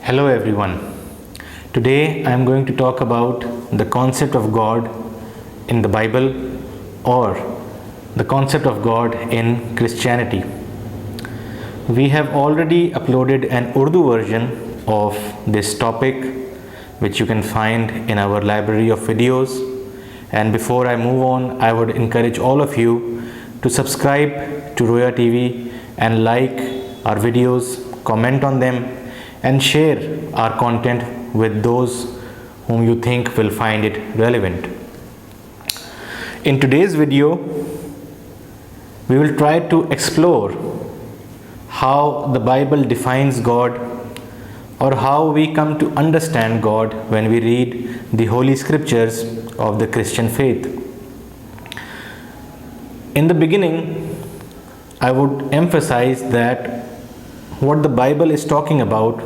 Hello everyone. Today I am going to talk about the concept of God in the Bible or the concept of God in Christianity. We have already uploaded an Urdu version of this topic which you can find in our library of videos. And before I move on, I would encourage all of you to subscribe to Roya TV and like our videos, comment on them and share our content with those whom you think will find it relevant. In today's video, we will try to explore how the Bible defines God or how we come to understand God when we read the Holy Scriptures of the Christian faith. In the beginning, I would emphasize that what the Bible is talking about,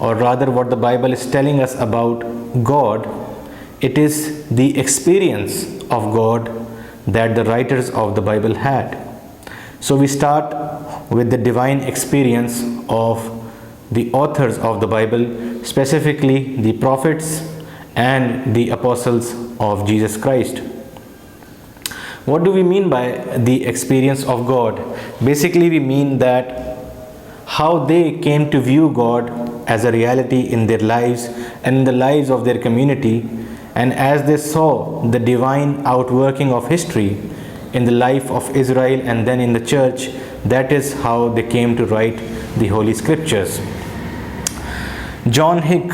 or rather what the Bible is telling us about God, it is the experience of God that the writers of the Bible had. So we start with the divine experience of the authors of the Bible, specifically the prophets and the apostles of Jesus Christ. What do we mean by the experience of God? Basically, we mean that how they came to view God as a reality in their lives and in the lives of their community, and as they saw the divine outworking of history in the life of Israel and then in the church, that is how they came to write the Holy Scriptures. John Hick,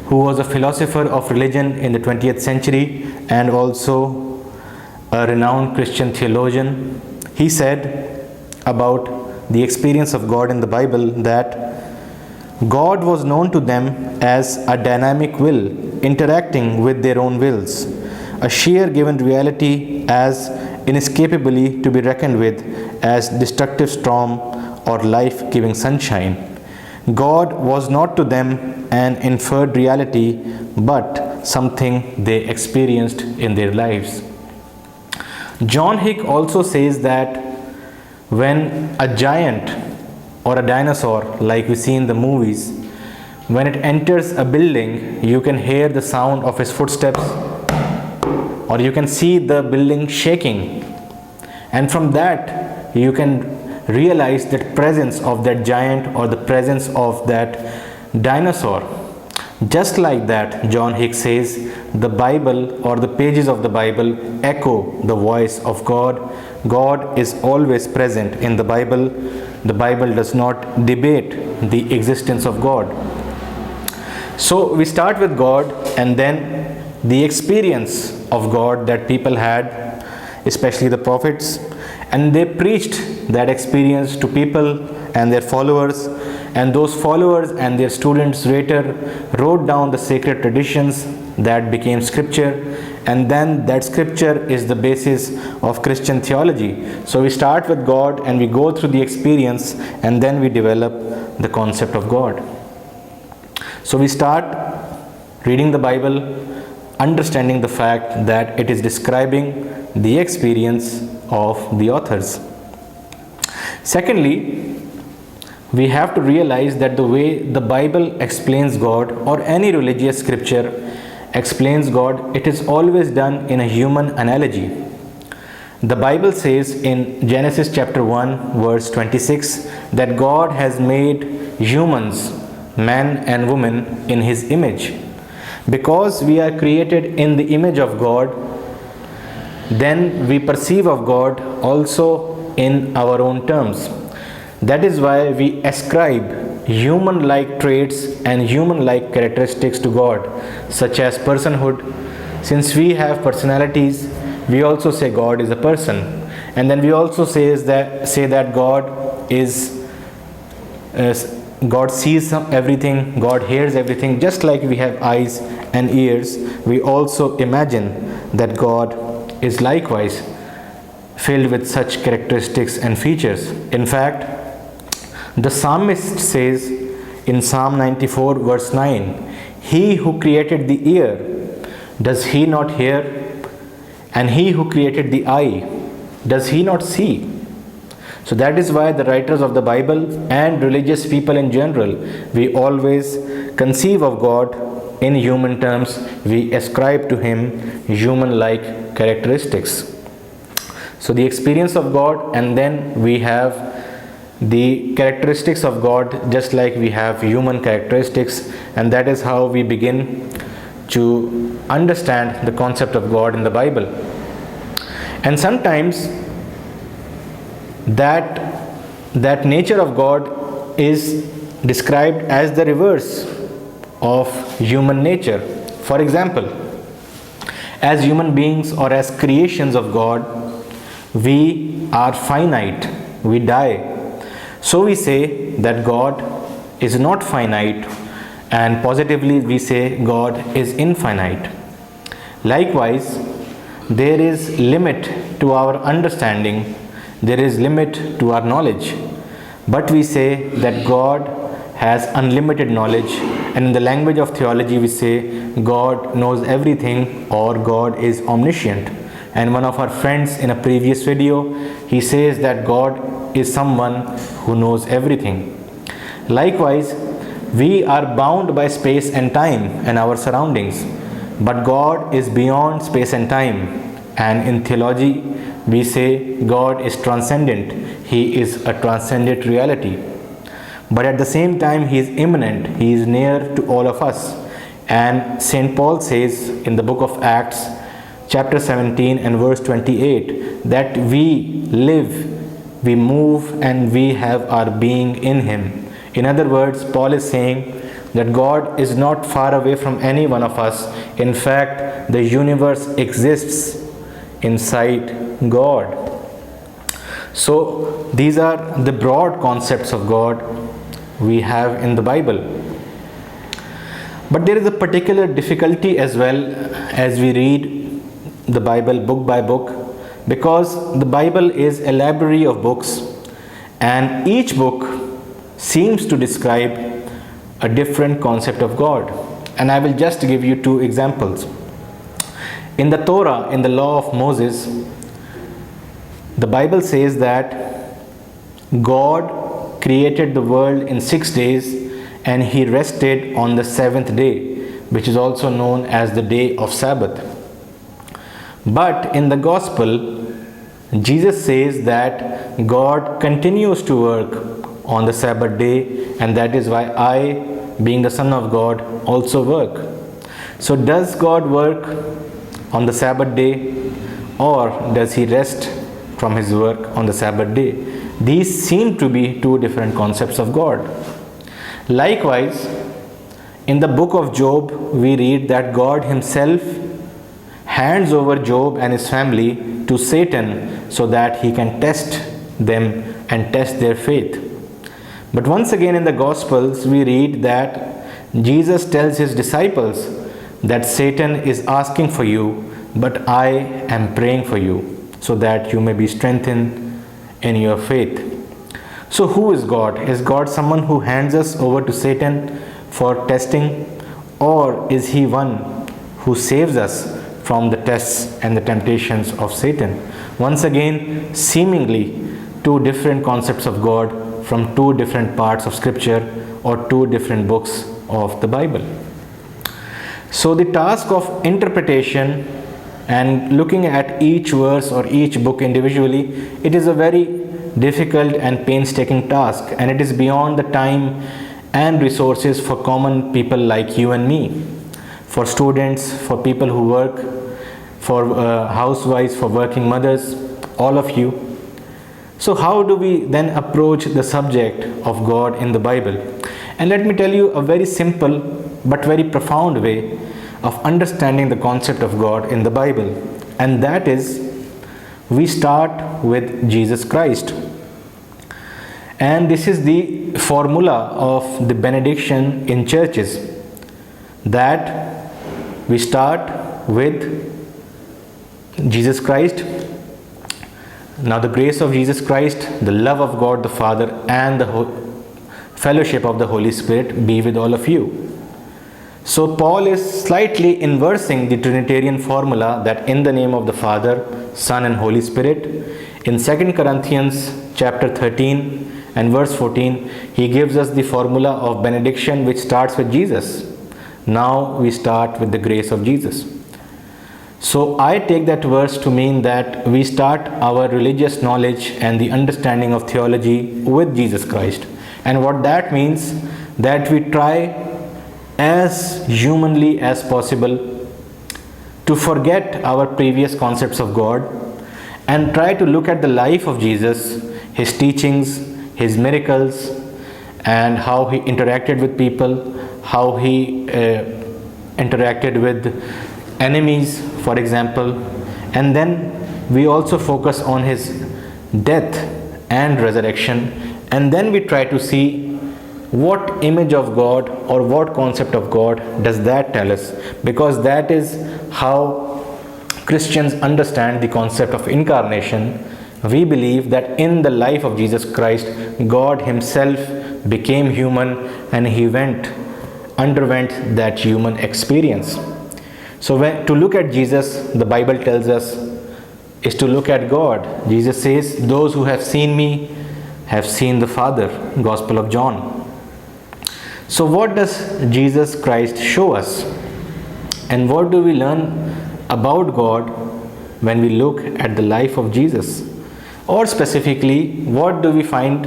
who was a philosopher of religion in the 20th century and also a renowned Christian theologian, he said about the experience of God in the Bible that God was known to them as a dynamic will interacting with their own wills, a sheer given reality as inescapably to be reckoned with as destructive storm or life-giving sunshine. God was not to them an inferred reality but something they experienced in their lives. John Hick also says that when a giant or a dinosaur, like we see in the movies, when it enters a building, you can hear the sound of its footsteps or you can see the building shaking. And from that, you can realize the presence of that giant or the presence of that dinosaur. Just like that, John Hick says, the Bible or the pages of the Bible echo the voice of God. God is always present in the Bible. The Bible does not debate the existence of God. So we start with God and then the experience of God that people had, especially the prophets, and they preached that experience to people and their followers, and those followers and their students later wrote down the sacred traditions that became scripture, and then that scripture is the basis of Christian theology. So we start with God and we go through the experience and then we develop the concept of God. So we start reading the Bible, understanding the fact that it is describing the experience of the authors. Secondly, we have to realize that the way the Bible explains God or any religious scripture explains God, it is always done in a human analogy. The Bible says in Genesis chapter 1 verse 26 that God has made humans, man and woman, in His image. Because we are created in the image of God, then we perceive of God also in our own terms. That is why we ascribe human-like traits and human-like characteristics to God, such as personhood. Since we have personalities, we also say God is a person, and then we also say that God is God sees everything, God hears everything. Just like we have eyes and ears, we also imagine that God is likewise filled with such characteristics and features. In fact, the psalmist says in Psalm 94 verse 9, He who created the ear, does He not hear? And He who created the eye, does He not see? So that is why the writers of the Bible and religious people in general, we always conceive of God in human terms. We ascribe to Him human-like characteristics. So the experience of God, and then we have the characteristics of God just like we have human characteristics, and that is how we begin to understand the concept of God in the Bible. And sometimes that nature of God is described as the reverse of human nature. For example, as human beings or as creations of God, we are finite, we die. So we say that God is not finite, and positively we say God is infinite. Likewise, there is limit to our understanding, there is limit to our knowledge, but we say that God has unlimited knowledge, and in the language of theology we say God knows everything, or God is omniscient. And one of our friends in a previous video, he says that God is someone who knows everything. Likewise, we are bound by space and time and our surroundings, but God is beyond space and time. And in theology, we say God is transcendent. He is a transcendent reality. But at the same time, He is immanent. He is near to all of us. And St. Paul says in the book of Acts, chapter 17 and verse 28, that we live, we move, and we have our being in Him. In other words, Paul is saying that God is not far away from any one of us. In fact, the universe exists inside God. So these are the broad concepts of God we have in the Bible. But there is a particular difficulty as well as we read the Bible book by book, because the Bible is a library of books, and each book seems to describe a different concept of God. And I will just give you two examples. In the Torah, in the law of Moses, the Bible says that God created the world in 6 days and He rested on the 7th day, which is also known as the day of Sabbath. But in the Gospel, Jesus says that God continues to work on the Sabbath day, and that is why I, being the Son of God, also work. So does God work on the Sabbath day, or does He rest from His work on the Sabbath day? These seem to be two different concepts of God. Likewise, in the book of Job, we read that God Himself hands over Job and his family to Satan so that he can test them and test their faith. But once again in the Gospels, we read that Jesus tells His disciples that Satan is asking for you, but I am praying for you so that you may be strengthened in your faith. So who is God? Is God someone who hands us over to Satan for testing, or is He one who saves us from the tests and the temptations of Satan? Once again, seemingly two different concepts of God from two different parts of Scripture or two different books of the Bible. So the task of interpretation and looking at each verse or each book individually, it is a very difficult and painstaking task, and it is beyond the time and resources for common people like you and me, for students, for people who work, for housewives, for working mothers, all of you. So how do we then approach the subject of God in the Bible? And let me tell you a very simple but very profound way of understanding the concept of God in the Bible, and that is we start with Jesus Christ. And this is the formula of the benediction in churches, that we start with Jesus Christ. Now the grace of Jesus Christ, the love of God the Father, and the fellowship of the Holy Spirit be with all of you. So Paul is slightly inversing the Trinitarian formula that in the name of the Father, Son and Holy Spirit, In 2 Corinthians chapter 13 and verse 14, he gives us the formula of benediction which starts with Jesus. Now we start with the grace of Jesus. So I take that verse to mean that we start our religious knowledge and the understanding of theology with Jesus Christ. And what that means, that we try as humanly as possible to forget our previous concepts of God and try to look at the life of Jesus, his teachings, his miracles, and how he interacted with people, how he interacted with enemies, for example. And then we also focus on his death and resurrection, and then we try to see what image of God or what concept of God does that tell us, because that is how Christians understand the concept of incarnation. We believe that in the life of Jesus Christ, God himself became human and he underwent that human experience. So to look at Jesus, the Bible tells us, is to look at God. Jesus says, those who have seen me have seen the Father. Gospel of John. So what does Jesus Christ show us? And what do we learn about God when we look at the life of Jesus? Or specifically, what do we find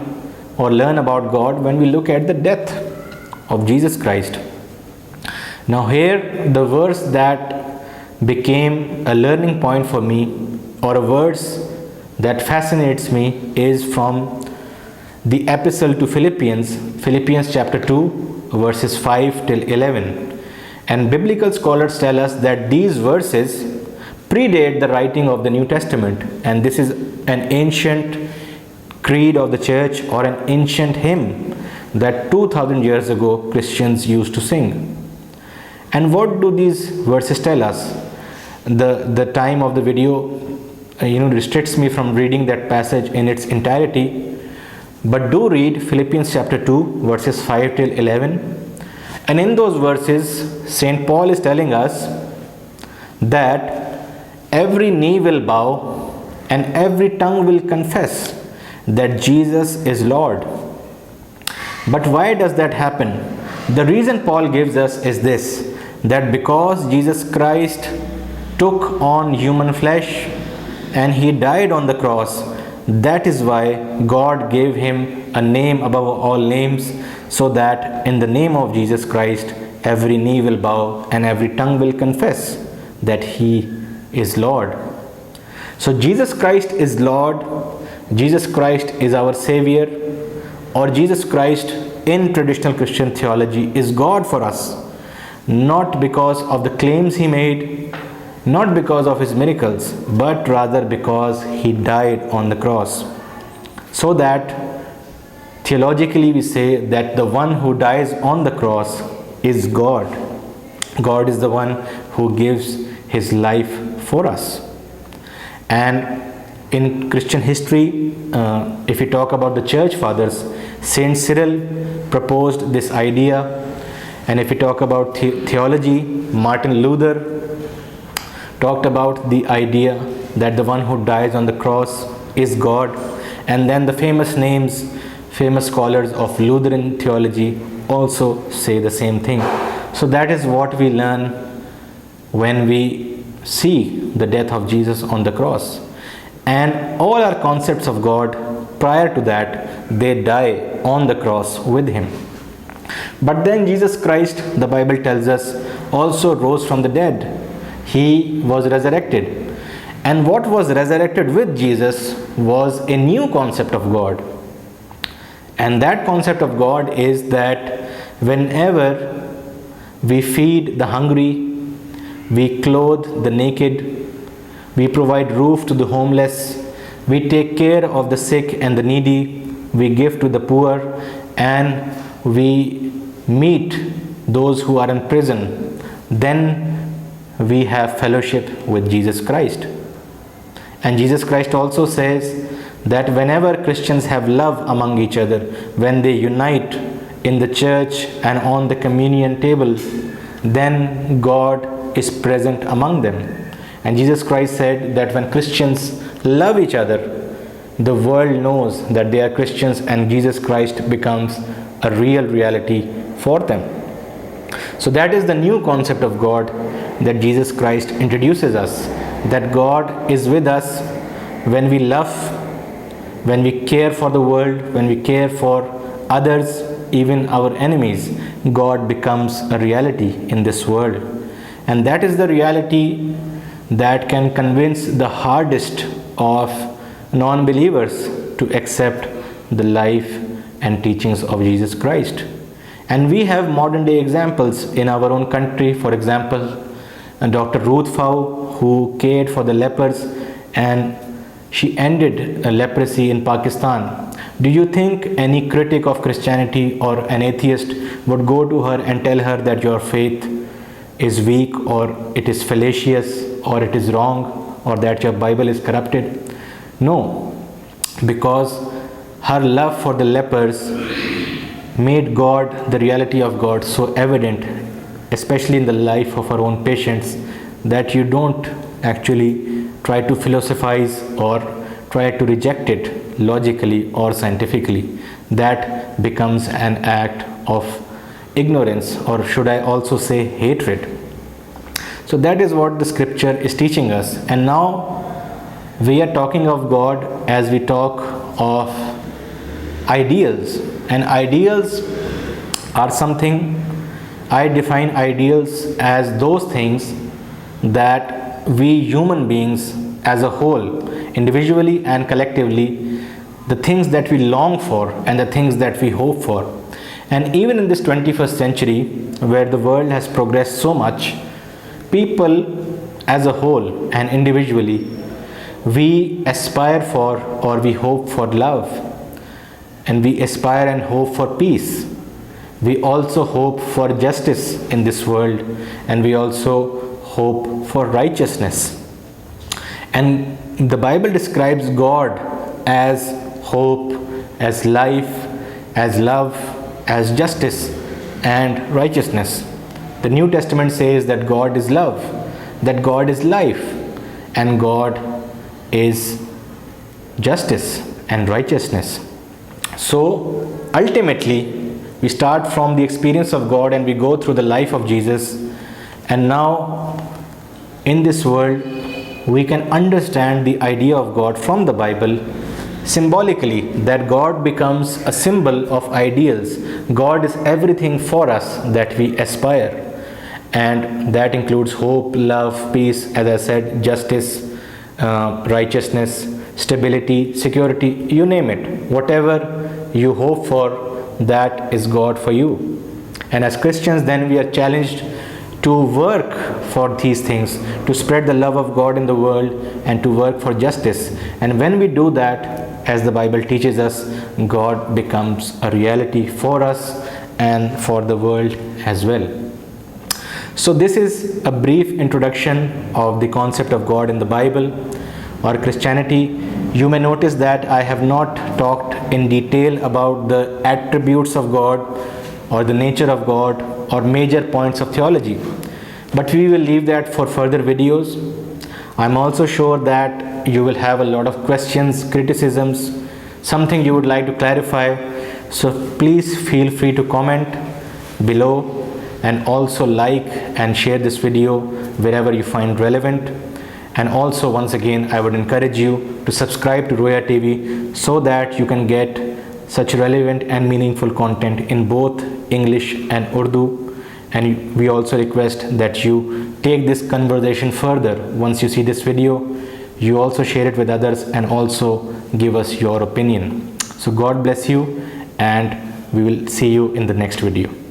or learn about God when we look at the death of Jesus Christ? Now here, the verse that became a learning point for me, or a verse that fascinates me, is from the epistle to Philippians chapter 2, verses 5 till 11. And biblical scholars tell us that these verses predate the writing of the New Testament, and this is an ancient creed of the church or an ancient hymn that 2000 years ago Christians used to sing. And what do these verses tell us? The time of the video restricts me from reading that passage in its entirety, but do read Philippians chapter 2 verses 5 till 11. And in those verses, St. Paul is telling us that every knee will bow and every tongue will confess that Jesus is Lord. But why does that happen? The reason Paul gives us is this, that because Jesus Christ took on human flesh and he died on the cross, that is why God gave him a name above all names, so that in the name of Jesus Christ every knee will bow and every tongue will confess that he is Lord. So Jesus Christ is Lord, Jesus Christ is our Savior, or Jesus Christ in traditional Christian theology is God for us, not because of the claims he made, not because of his miracles, but rather because he died on the cross. So that theologically we say that the one who dies on the cross is God. God is the one who gives his life for us. And in Christian history, if we talk about the church fathers, Saint Cyril proposed this idea. And if we talk about theology, Martin Luther talked about the idea that the one who dies on the cross is God. And then the famous scholars of Lutheran theology also say the same thing. So that is what we learn when we see the death of Jesus on the cross. And all our concepts of God prior to that, they die on the cross with him. But then Jesus Christ, the Bible tells us, also rose from the dead. He was resurrected. And what was resurrected with Jesus was a new concept of God. And that concept of God is that whenever we feed the hungry, we clothe the naked, we provide roof to the homeless, we take care of the sick and the needy, we give to the poor, and we meet those who are in prison, then we have fellowship with Jesus Christ. And Jesus Christ also says that whenever Christians have love among each other, when they unite in the church and on the communion table, then God is present among them. And Jesus Christ said that when Christians love each other, the world knows that they are Christians and Jesus Christ becomes a real reality for them. So that is the new concept of God that Jesus Christ introduces us, that God is with us when we love, when we care for the world, when we care for others, even our enemies. God becomes a reality in this world. And that is the reality that can convince the hardest of non-believers to accept the life and teachings of Jesus Christ. And we have modern day examples in our own country. For example, Dr. Ruth Fau, who cared for the lepers and she ended leprosy in Pakistan. Do you think any critic of Christianity or an atheist would go to her and tell her that your faith is weak, or it is fallacious, or it is wrong, or that your Bible is corrupted? No, because her love for the lepers made God, the reality of God, so evident, especially in the life of our own patients, that you don't actually try to philosophize or try to reject it logically or scientifically. That becomes an act of ignorance, or should I also say hatred. So that is what the scripture is teaching us. And now we are talking of God as we talk of ideals. And ideals are something, I define ideals as those things that we human beings as a whole, individually and collectively, the things that we long for and the things that we hope for. And even in this 21st century, where the world has progressed so much, people as a whole and individually, we aspire for or we hope for love, and we aspire and hope for peace. We also hope for justice in this world, and we also hope for righteousness. And the Bible describes God as hope, as life, as love, as justice and righteousness. The New Testament says that God is love, that God is life, and God is justice and righteousness. So ultimately, we start from the experience of God and we go through the life of Jesus, and now in this world we can understand the idea of God from the Bible symbolically, that God becomes a symbol of ideals. God is everything for us that we aspire, and that includes hope, love, peace, as I said, justice, righteousness, stability, security, you name it. Whatever you hope for, that is God for you. And as Christians, then we are challenged to work for these things, to spread the love of God in the world and to work for justice. And when we do that, as the Bible teaches us, God becomes a reality for us and for the world as well. So this is a brief introduction of the concept of God in the Bible or Christianity. You may notice that I have not talked in detail about the attributes of God or the nature of God or major points of theology, but we will leave that for further videos. I'm also sure that you will have a lot of questions, criticisms, something you would like to clarify. So please feel free to comment below, and also like and share this video wherever you find relevant. And also, once again, I would encourage you to subscribe to Roya TV so that you can get such relevant and meaningful content in both English and Urdu. And we also request that you take this conversation further. Once you see this video, you also share it with others and also give us your opinion. So God bless you, and we will see you in the next video.